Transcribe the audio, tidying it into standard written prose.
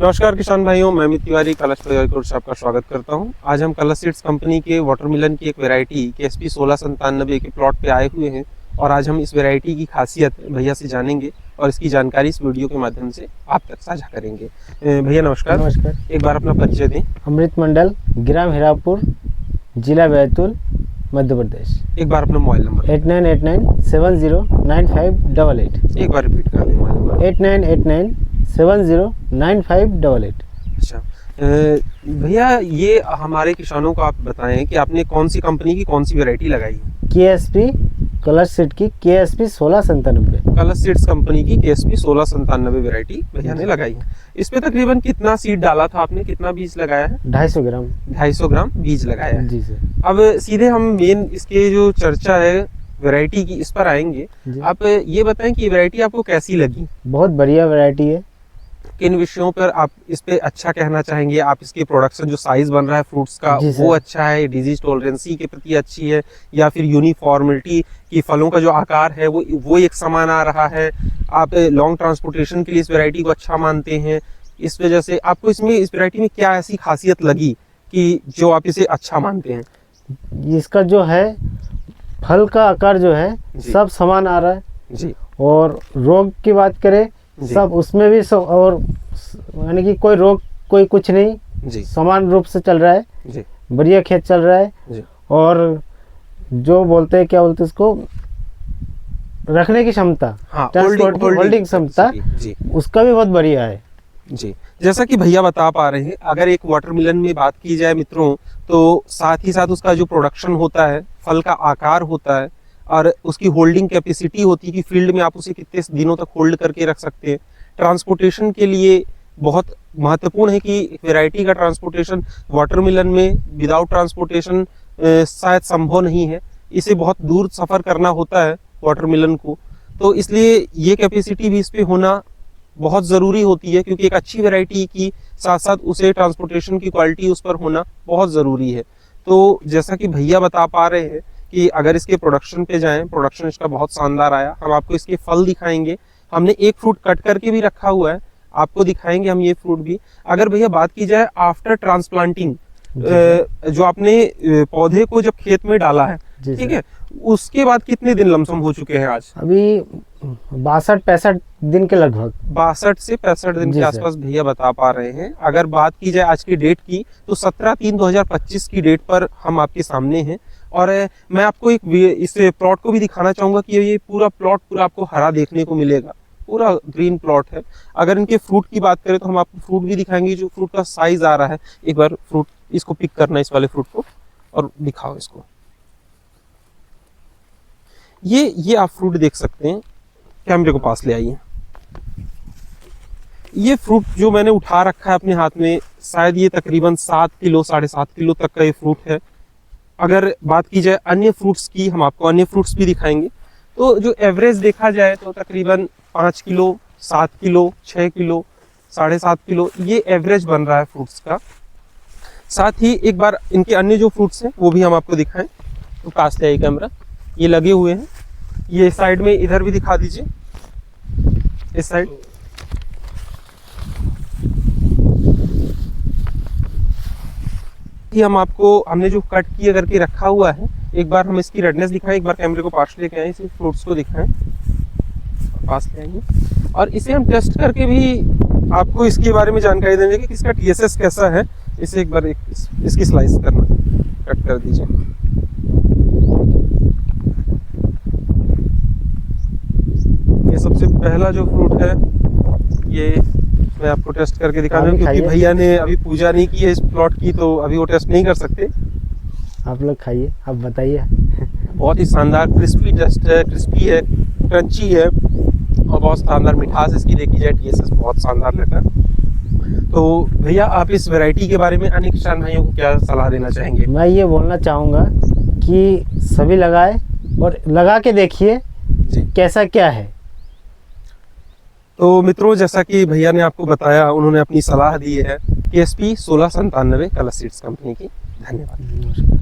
नमस्कार किसान भाइयों, मैं अमित तिवारी कलश तैयारी से आपका स्वागत करता हूं। आज हम कलश सीड्स कंपनी के वाटरमेलन की एक वैरायटी KSP 1697 के प्लॉट पे आए हुए हैं और आज हम इस वैरायटी की खासियत भैया से जानेंगे और इसकी जानकारी इस वीडियो के माध्यम से आप तक साझा करेंगे। भैया नमस्कार। नमस्कार। एक बार अपना परिचय दें। अमृत मंडल, ग्राम हिरापुर, जिला बैतूल, मध्य प्रदेश। एक बार अपना मोबाइल नंबर 8989709588। एक बार रिपीट कर दें मोबाइल नंबर। 8989709588। अच्छा भैया, ये हमारे किसानों को आप बताएं कि आपने कौन सी कंपनी की कौन सी वैरायटी लगाई है। KSP कलश सीड की KSP 1697। कलश सीड्स कंपनी की KSP 1697 वैरायटी भैया ने लगाई है। इस पे तकरीबन कितना सीड डाला था आपने, कितना बीज लगाया है? 250 ग्राम। 250 ग्राम बीज लगाया है जी सर। अब सीधे हम मेन इसके जो चर्चा है वैरायटी की, इस पर आएंगे। आप ये बताएं कि ये वैरायटी आपको कैसी लगी? बहुत बढ़िया वैरायटी है। किन विषयों पर आप इस पे अच्छा कहना चाहेंगे? आप इसके प्रोडक्शन जो साइज बन रहा है फ्रूट्स का वो अच्छा है, डिजीज टॉलरेंसी के प्रति अच्छी है, या फिर यूनिफॉर्मिलिटी की फलों का जो आकार है वो एक समान आ रहा है? आप लॉन्ग ट्रांसपोर्टेशन के लिए इस वैरायटी को अच्छा मानते हैं? इस वजह से आपको इस वैरायटी में क्या ऐसी खासियत लगी कि जो आप इसे अच्छा मानते हैं? इसका जो है फल का आकार जो है सब समान आ रहा है जी। और रोग की बात करें सब उसमें भी सब, और यानी कि कोई रोग कोई कुछ नहीं जी, समान रूप से चल रहा है जी। बढ़िया खेत चल रहा है जी। और जो बोलते हैं क्या बोलते हैं इसको, रखने की क्षमता, होल्डिंग क्षमता उसका भी बहुत बढ़िया है जी। जैसा कि भैया बता पा रहे हैं, अगर एक वाटरमेलन में बात की जाए मित्रों, तो साथ ही साथ उसका जो प्रोडक्शन होता है, फल का आकार होता है और उसकी होल्डिंग कैपेसिटी होती है कि फील्ड में आप उसे कितने दिनों तक होल्ड करके रख सकते हैं। ट्रांसपोर्टेशन के लिए बहुत महत्वपूर्ण है कि वैरायटी का ट्रांसपोर्टेशन वाटरमेलन में विदाउट ट्रांसपोर्टेशन शायद संभव नहीं है। इसे बहुत दूर सफर करना होता है वाटरमेलन को, तो इसलिए ये कैपेसिटी भी इस पे होना बहुत ज़रूरी होती है, क्योंकि एक अच्छी वैरायटी की साथ साथ उसे ट्रांसपोर्टेशन की क्वालिटी उस पर होना बहुत ज़रूरी है। तो जैसा कि भैया बता पा रहे हैं कि अगर इसके प्रोडक्शन पे जाएं, प्रोडक्शन इसका बहुत शानदार आया। हम आपको इसके फल दिखाएंगे, हमने एक फ्रूट कट करके भी रखा हुआ है, आपको दिखाएंगे हम ये फ्रूट भी। अगर भैया बात की जाए आफ्टर ट्रांसप्लांटिंग, जो आपने पौधे को जब खेत में डाला है, ठीक है, उसके बाद कितने दिन लमसम हो चुके हैं आज? अभी 62-65 दिन के लगभग, 62 से 65 दिन के आसपास भैया बता पा रहे हैं। अगर बात की जाए आज की डेट की, तो 17/3/2025 की डेट पर हम आपके सामने हैं। और मैं आपको एक इस प्लॉट को भी दिखाना चाहूंगा कि ये पूरा प्लॉट पूरा आपको हरा देखने को मिलेगा, पूरा ग्रीन प्लॉट है। अगर इनके फ्रूट की बात करें तो हम आपको फ्रूट भी दिखाएंगे, जो फ्रूट का साइज आ रहा है। एक बार फ्रूट इसको पिक करना, इस वाले फ्रूट को, और दिखाओ इसको। ये आप फ्रूट देख सकते हैं, कैमरे को पास ले आइए। ये फ्रूट जो मैंने उठा रखा है अपने हाथ में, शायद ये तकरीबन 7 किलो 7.5 किलो तक का ये फ्रूट है। अगर बात की जाए अन्य फ्रूट्स की, हम आपको अन्य फ्रूट्स भी दिखाएंगे, तो जो एवरेज देखा जाए तो तकरीबन 5 किलो 7 किलो 6 किलो 7.5 किलो ये एवरेज बन रहा है फ्रूट्स का। साथ ही एक बार इनके अन्य जो फ्रूट्स हैं वो भी हम आपको दिखाएं। तो पास ले आइए कैमरा, ये लगे हुए हैं, ये साइड में इधर भी दिखा दीजिए, इस साइड। हम आपको, हमने जो कट किए करके रखा हुआ है, एक बार हम इसकी रेडनेस दिखाएं। एक बार कैमरे को पास लेके आए, इसे फ्रूट्स को दिखाएं, पास ले आएंगे, और इसे हम टेस्ट करके भी आपको इसके बारे में जानकारी देंगे कि इसका TSS कैसा है। इसे एक बार इसकी स्लाइस करना, कट कर दीजिए। ये सबसे पहला जो फ्रूट है, ये मैं आपको टेस्ट करके दिखा रहा हूँ, क्योंकि भैया ने अभी पूजा नहीं की है इस प्लॉट की, तो अभी वो टेस्ट नहीं कर सकते। आप लोग खाइए, आप बताइए। बहुत ही शानदार क्रिस्पी टेस्ट है, क्रिस्पी है, क्रंची है और बहुत शानदार मिठास इसकी देखी जाए, TSS बहुत शानदार लगता है। तो भैया आप इस वैरायटी के बारे में अन्य किसान भाइयों को क्या सलाह देना चाहेंगे? मैं ये बोलना चाहूँगा कि सभी लगाए और लगा के देखिए कैसा क्या है। तो मित्रों, जैसा कि भैया ने आपको बताया, उन्होंने अपनी सलाह दी है KSP 1697 कलश सीड्स कंपनी की। धन्यवाद।